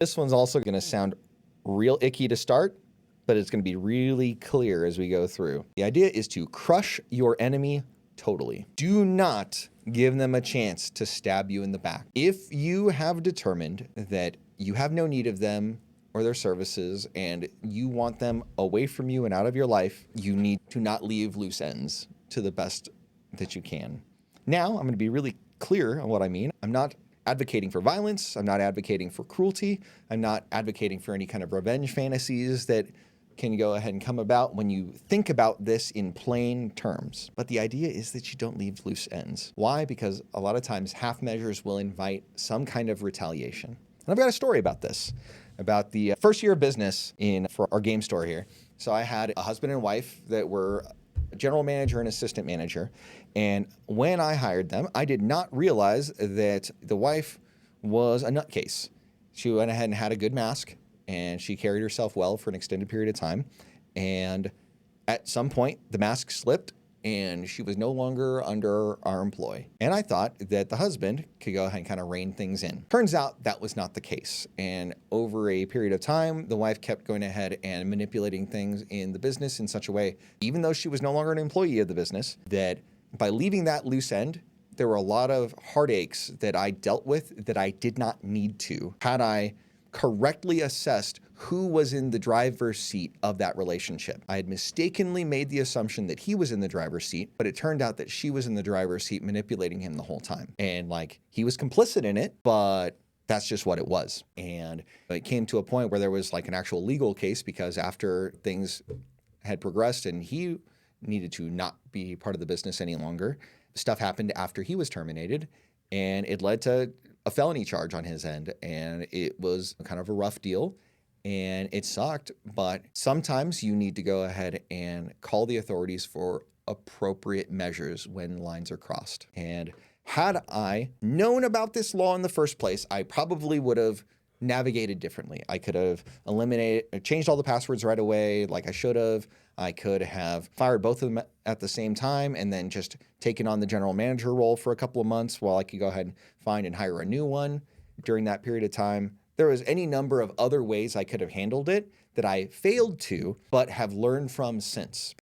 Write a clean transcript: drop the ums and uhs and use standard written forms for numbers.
This one's also going to sound real icky to start, but it's going to be really clear as we go through. The idea is to crush your enemy totally. Do not give them a chance to stab you in the back. If you have determined that you have no need of them or their services and you want them away from you and out of your life, you need to not leave loose ends to the best that you can. Now, I'm going to be really clear on what I mean. I'm not advocating for violence. I'm not advocating for cruelty. I'm not advocating for any kind of revenge fantasies that can go ahead and come about when you think about this in plain terms. But the idea is that you don't leave loose ends. Why? Because a lot of times half measures will invite some kind of retaliation. And I've got a story about this, about the first year of business for our game store here. So I had a husband and wife that were general manager and assistant manager. And when I hired them, I did not realize that the wife was a nutcase. She went ahead and had a good mask, and she carried herself well for an extended period of time. And at some point, the mask slipped, and she was no longer under our employ. And I thought that the husband could go ahead and kind of rein things in. Turns out that was not the case. And over a period of time, the wife kept going ahead and manipulating things in the business in such a way, even though she was no longer an employee of the business, that by leaving that loose end, there were a lot of heartaches that I dealt with that I did not need to. Had I correctly assessed who was in the driver's seat of that relationship. I had mistakenly made the assumption that he was in the driver's seat, but it turned out that she was in the driver's seat manipulating him the whole time. And he was complicit in it, but that's just what it was. And it came to a point where there was an actual legal case, because after things had progressed and he needed to not be part of the business any longer, stuff happened after he was terminated, and it led to a felony charge on his end. And it was kind of a rough deal, and it sucked. But sometimes you need to go ahead and call the authorities for appropriate measures when lines are crossed. And had I known about this law in the first place, I probably would have navigated differently. I could have changed all the passwords right away like I should have. I could have fired both of them at the same time and then just taken on the general manager role for a couple of months while I could go ahead and find and hire a new one during that period of time. There was any number of other ways I could have handled it that I failed to, but have learned from since.